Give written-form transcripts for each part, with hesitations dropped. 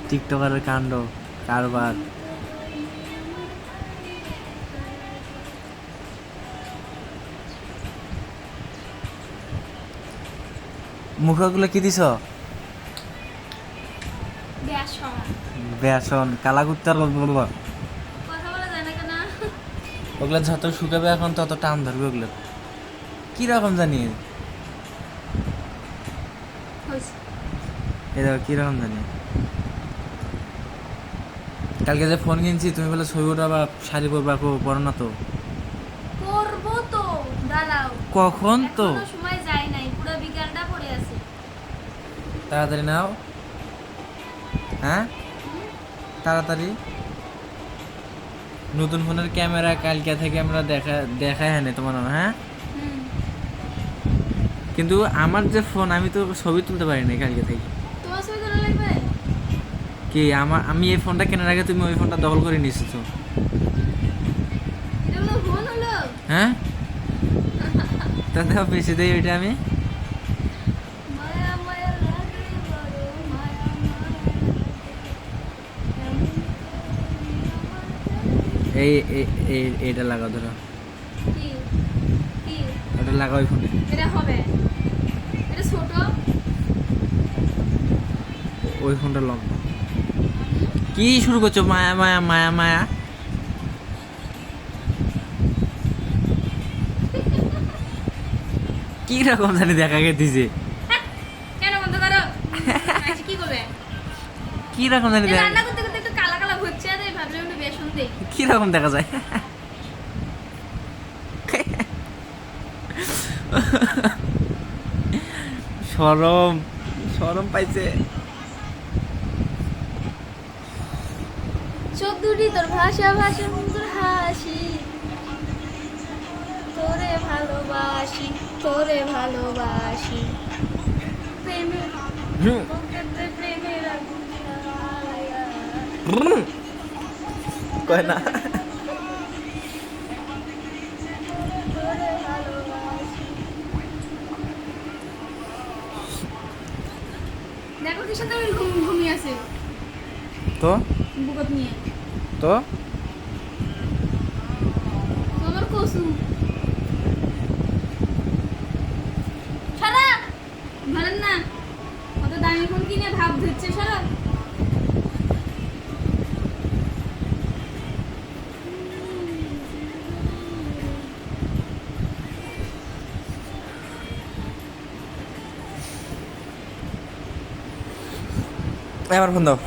টিকটকারের কাণ্ড কারবার। মুখগুলো কি দিছ? বেসন কালা কুত্তার বলবো। ওগুলো যত শুকাবে এখন তত টান ধরবে ওগুলো। কিরকম জানি কিরকম জানি। কালকে যে ফোন কিনছি তুমি বলে ছবি ওটা বা শাড়ি পরবা, পরো না তো? পরবো তো, দাঁড়াও। কখন? তো সময় যায় নাই, পুরো বিকালটা পড়ে আছে। তাড়াতাড়ি নাও। হ্যাঁ তাড়াতাড়ি। নতুন ফোনের ক্যামেরা কালকে থেকে আমরা দেখাই হয় না তোমার। হ্যাঁ কিন্তু আমার যে ফোন আমি তো ছবি তুলতে পারি না কালকে থেকে। তোমার ছবি তোলা লাগবে কি? আমি এই ফোনটা কেনার আগে তুমি ওই ফোনটা দখল করে নিয়েছো। এটা হলো ফোন হলো। হ্যাঁ তাতে বেশি দেই ওইটা আমি। মায়া মায়া লাগে বড়, মায়া মায়া। এইটা লাগাও ধরো। কি কি ওটা লাগাও ওই ফোনে। এটা হবে, এটা ছোট। ওই ফোনটা লম্বা। কি শুরু করছো? মায়া মায়া মায়া মায়া। কি রকম জানি দেখা গেছে। কেন বন্ধ করো? আচ্ছা কি করবে? কি রকম জানি দেখা, রান্না করতে করতে একটু কালা কালা হচ্ছে, আর ভাবলাম একটু বেসন দেই। কি রকম দেখা যায়। শরম শরম পাইছে। চোখ দুটি তোর ভাষা ভাষা সুন্দর হাসি, তোরে ভালোবাসি, তোরে ভালোবাসি, প্রেমে বুকেতে প্রেমের আগুন জ্বালায়া। কয় না। তোরে ভালোবাসি। দেখো কি সাথে ঘুমিয়ে আছে তো বুকত নিয়ে। তো আমার কসু সারা ভালেন না, অত দামি ফোন কিনে ভাব ধরছে সারা। এবার ফোন দাও।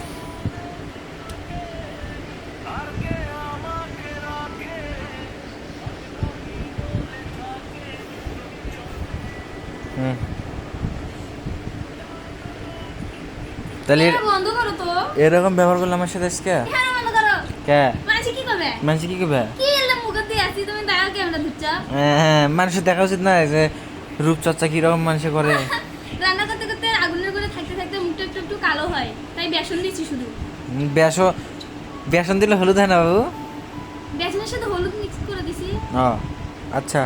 তাহলে বন্ধ করো তো, এরকম ব্যবহার করলে আমার সাথে আজকে হ্যাঁ বন্ধ করো। কে মানুষ কি করবে? মানুষ কি করবে? কি এলাম মুখত দিয়ে আসি, তুমি দেখা ক্যামেরা ধরছো। হ্যাঁ মানুষের দেখা উচিত না যে রূপচর্চা কিরকম মানুষে করে। রান্না করতে করতে আগুনের করে থাকতে থাকতে মুখটা একটু একটু কালো হয়, তাই বেসন দিচ্ছি শুধু। বেসন বেসন দিলে হলুদ হয় না বাবু? বেসনের সাথে হলুদ মিক্স করে দিছি। ও আচ্ছা।